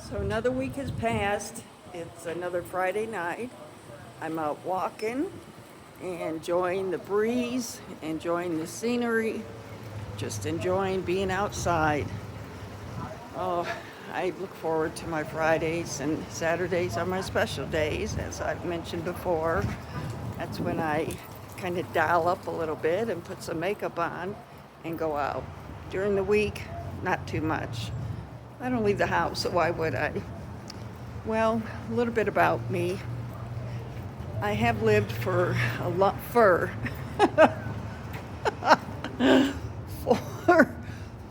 So another week has passed. It's another Friday night. I'm out walking, enjoying the breeze, enjoying the scenery, just enjoying being outside. Oh, I look forward to my Fridays, and Saturdays are my special days, as I've mentioned before. That's when I kind of dial up a little bit and put some makeup on and go out. During the week, not too much. I don't leave the house, so why would I? Well, a little bit about me. I have lived for a lot for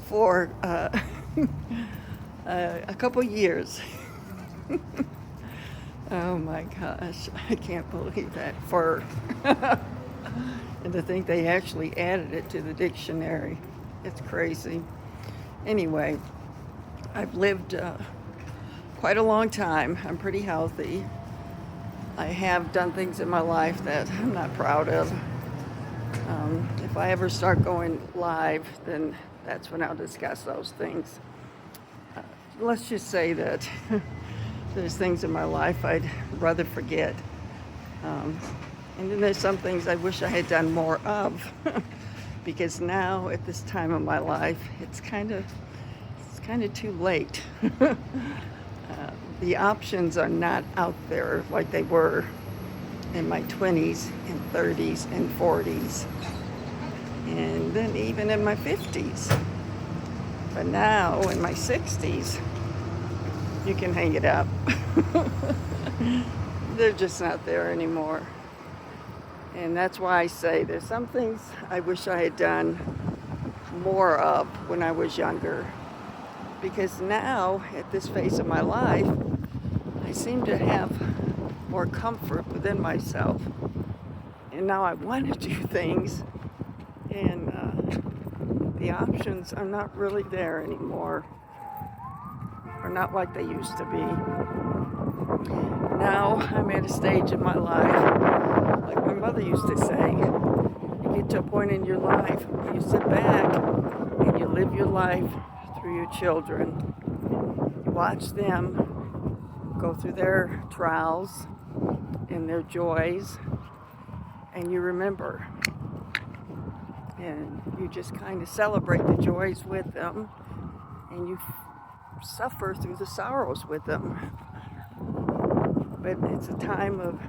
for a couple years. Oh my gosh, I can't believe that fur. And to think they actually added it to the dictionary. It's crazy. Anyway, I've lived quite a long time. I'm pretty healthy. I have done things in my life that I'm not proud of. If I ever start going live, then that's when I'll discuss those things. Let's just say that there's things in my life I'd rather forget. And then there's some things I wish I had done more of. Because now, at this time of my life, it's kind of too late. The options are not out there like they were in my 20s and 30s and 40s, and then even in my 50s. But now, in my 60s, you can hang it up. They're just not there anymore. And that's why I say there's some things I wish I had done more of when I was younger. Because now, at this phase of my life, I seem to have more comfort within myself. And now I want to do things, and the options are not really there anymore, or not like they used to be. Now I'm at a stage in my life, like my mother used to say, you get to a point in your life where you sit back and you live your life through your children. You watch them go through their trials and their joys, and you remember. And you just kind of celebrate the joys with them, and you suffer through the sorrows with them. But it's a time of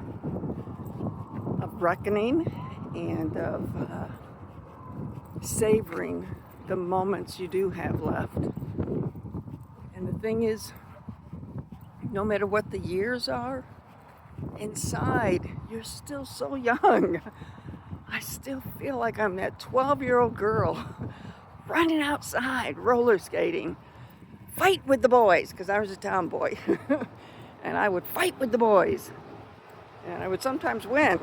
reckoning and of savoring the moments you do have left. And the thing is, no matter what the years are, inside, you're still so young. I still feel like I'm that 12-year-old girl running outside, roller skating, fight with the boys, because I was a tomboy. And I would fight with the boys. And I would sometimes win.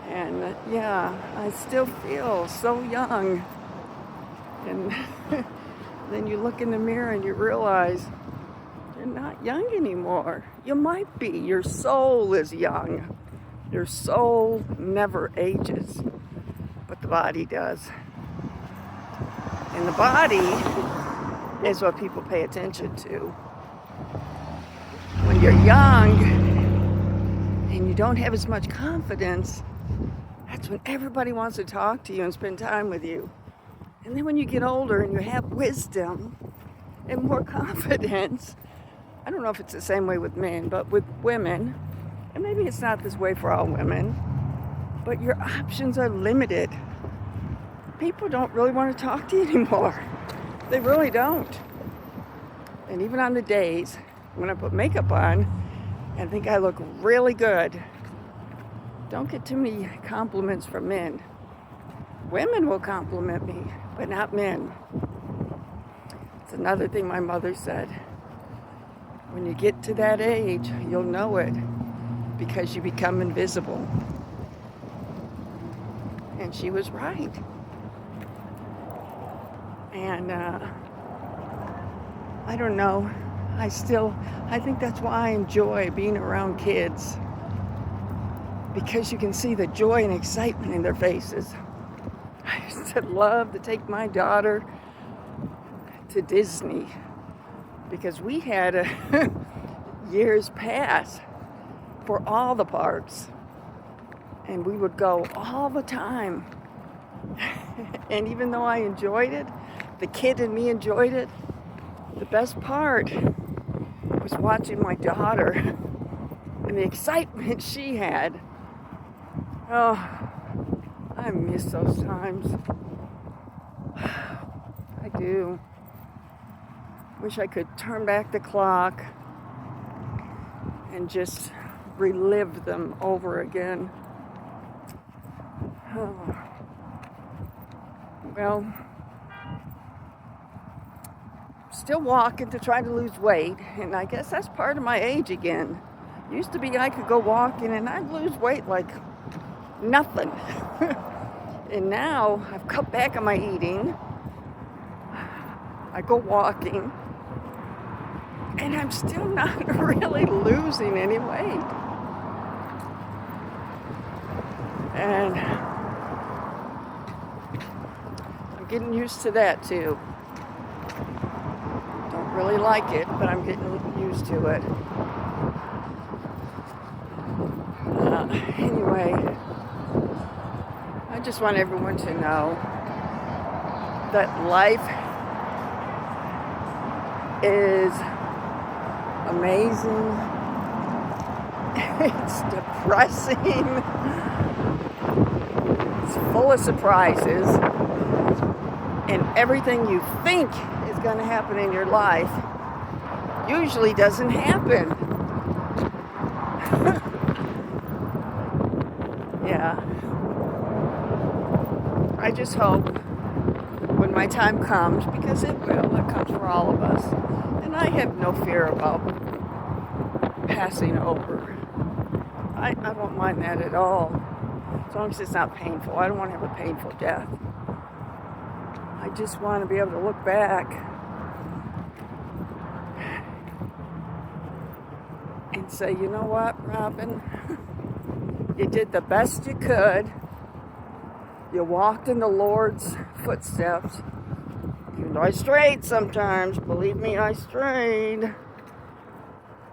And yeah, I still feel so young. And then you look in the mirror and you realize you're not young anymore. You might be. Your soul is young. Your soul never ages, but the body does. And the body is what people pay attention to. When you're young and you don't have as much confidence, that's when everybody wants to talk to you and spend time with you. And then when you get older and you have wisdom and more confidence, I don't know if it's the same way with men, but with women, and maybe it's not this way for all women, but your options are limited. People don't really want to talk to you anymore. They really don't. And even on the days when I put makeup on and think I look really good, don't get too many compliments from men. Women will compliment me, but not men. It's another thing my mother said. When you get to that age, you'll know it because you become invisible. And she was right. And I don't know. I think that's why I enjoy being around kids. Because you can see the joy and excitement in their faces. I used to love to take my daughter to Disney because we had a year's pass for all the parks, and we would go all the time. And even though I enjoyed it, the kid in me enjoyed it, the best part was watching my daughter and the excitement she had. Oh, I miss those times. I do. Wish I could turn back the clock and just relive them over again. Oh. Well, still walking to try to lose weight, and I guess that's part of my age again. Used to be I could go walking and I'd lose weight like nothing. And now I've cut back on my eating. I go walking, and I'm still not really losing any weight. And I'm getting used to that too. Don't really like it, but I'm getting used to it. Anyway, I just want everyone to know that life is amazing. It's depressing. It's full of surprises. And everything you think is going to happen in your life usually doesn't happen. Yeah. I just hope when my time comes, because it comes for all of us, and I have no fear about passing over. I won't mind that at all, as long as it's not painful. I don't want to have a painful death. I just want to be able to look back and say, you know what, Robin? You did the best you could. You walked in the Lord's footsteps. Even though I strayed sometimes, believe me, I strayed.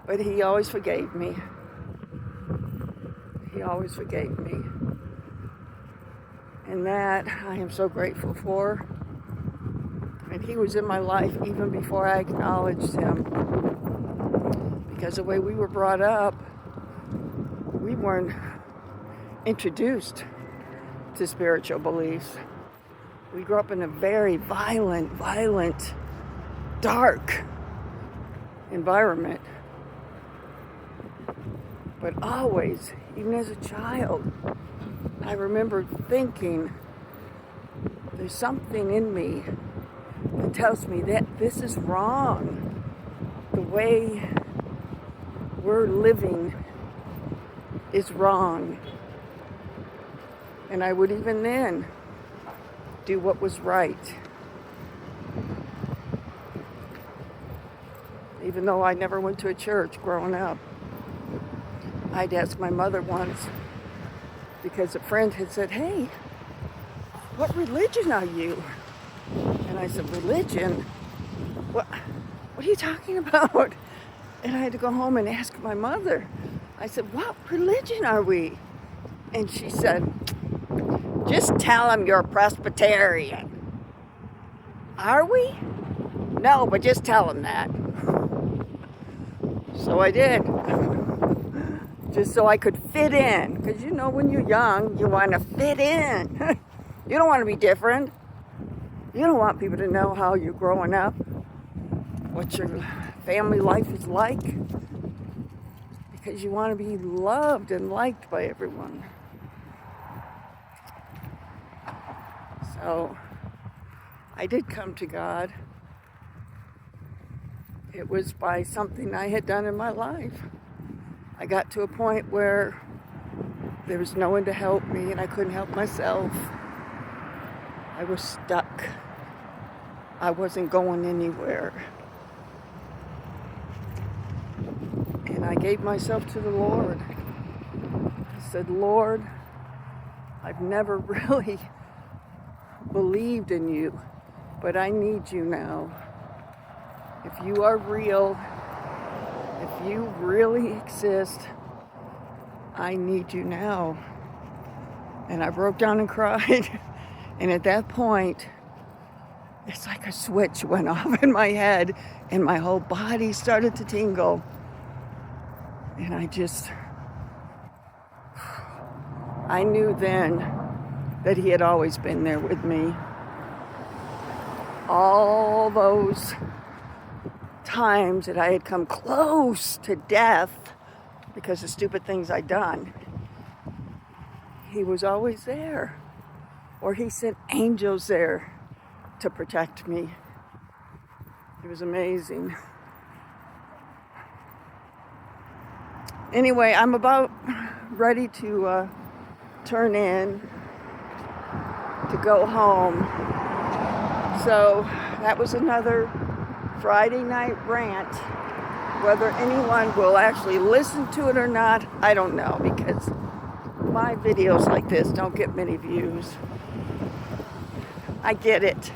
But He always forgave me. He always forgave me. And that I am so grateful for. And He was in my life even before I acknowledged Him. Because the way we were brought up, we weren't introduced to spiritual beliefs. We grew up in a very violent, dark environment. But always, even as a child, I remember thinking, there's something in me that tells me that this is wrong. The way we're living is wrong. And I would even then do what was right. Even though I never went to a church growing up. I'd ask my mother once, because a friend had said, hey, what religion are you? And I said, religion? What are you talking about? And I had to go home and ask my mother. I said, what religion are we? And she said, just tell them you're a Presbyterian. Are we? No, but just tell them that. So I did. Just so I could fit in. Because you know, when you're young, you want to fit in. You don't want to be different. You don't want people to know how you're growing up, what your family life is like. Because you want to be loved and liked by everyone. So I did come to God. It was by something I had done in my life. I got to a point where there was no one to help me and I couldn't help myself. I was stuck. I wasn't going anywhere. And I gave myself to the Lord. I said, Lord, I've never really believed in you, but I need you now. If you are real, if you really exist, I need you now. And I broke down and cried. And at that point, it's like a switch went off in my head and my whole body started to tingle. And I knew then that he had always been there with me. All those times that I had come close to death because of stupid things I'd done, he was always there. Or he sent angels there to protect me. It was amazing. Anyway, I'm about ready to turn in to go home. So that was another Friday night rant. Whether anyone will actually listen to it or not, I don't know, because my videos like this don't get many views. I get it.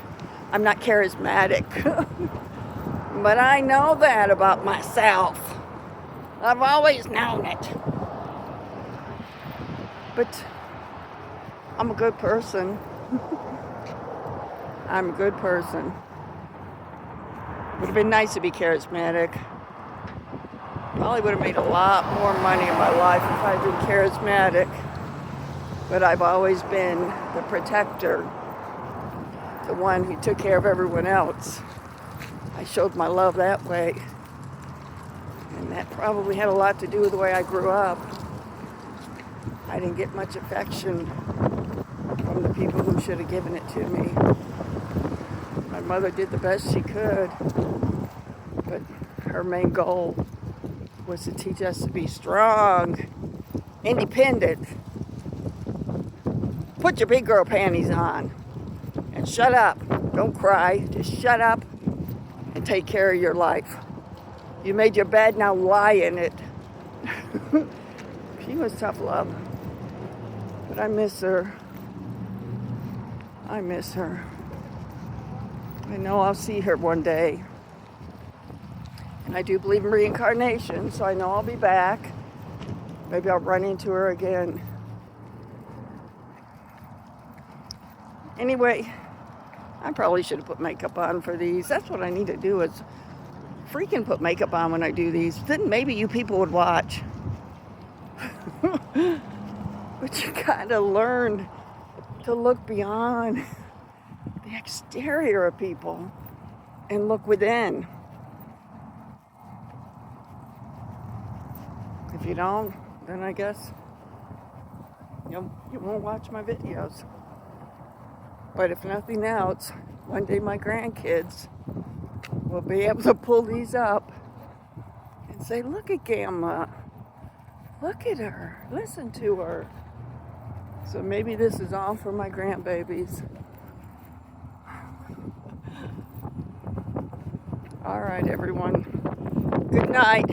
I'm not charismatic. But I know that about myself. I've always known it. But I'm a good person. I'm a good person. Would have been nice to be charismatic. Probably would have made a lot more money in my life if I'd been charismatic. But I've always been the protector, the one who took care of everyone else. I showed my love that way. And that probably had a lot to do with the way I grew up. I didn't get much affection from the people who should have given it to me. My mother did the best she could, but her main goal was to teach us to be strong, independent. Put your big girl panties on and shut up. Don't cry. Just shut up and take care of your life. You made your bed, now lie in it. She was tough love. But I miss her. I miss her. I know I'll see her one day. And I do believe in reincarnation, so I know I'll be back. Maybe I'll run into her again. Anyway, I probably should have put makeup on for these. That's what I need to do, is freaking put makeup on when I do these. Then maybe you people would watch. But you gotta learn to look beyond the exterior of people and look within. If you don't, then I guess you won't watch my videos. But if nothing else, one day my grandkids will be able to pull these up and say, look at Gamma. Look at her. Listen to her. So maybe this is all for my grandbabies. All right, everyone. Good night.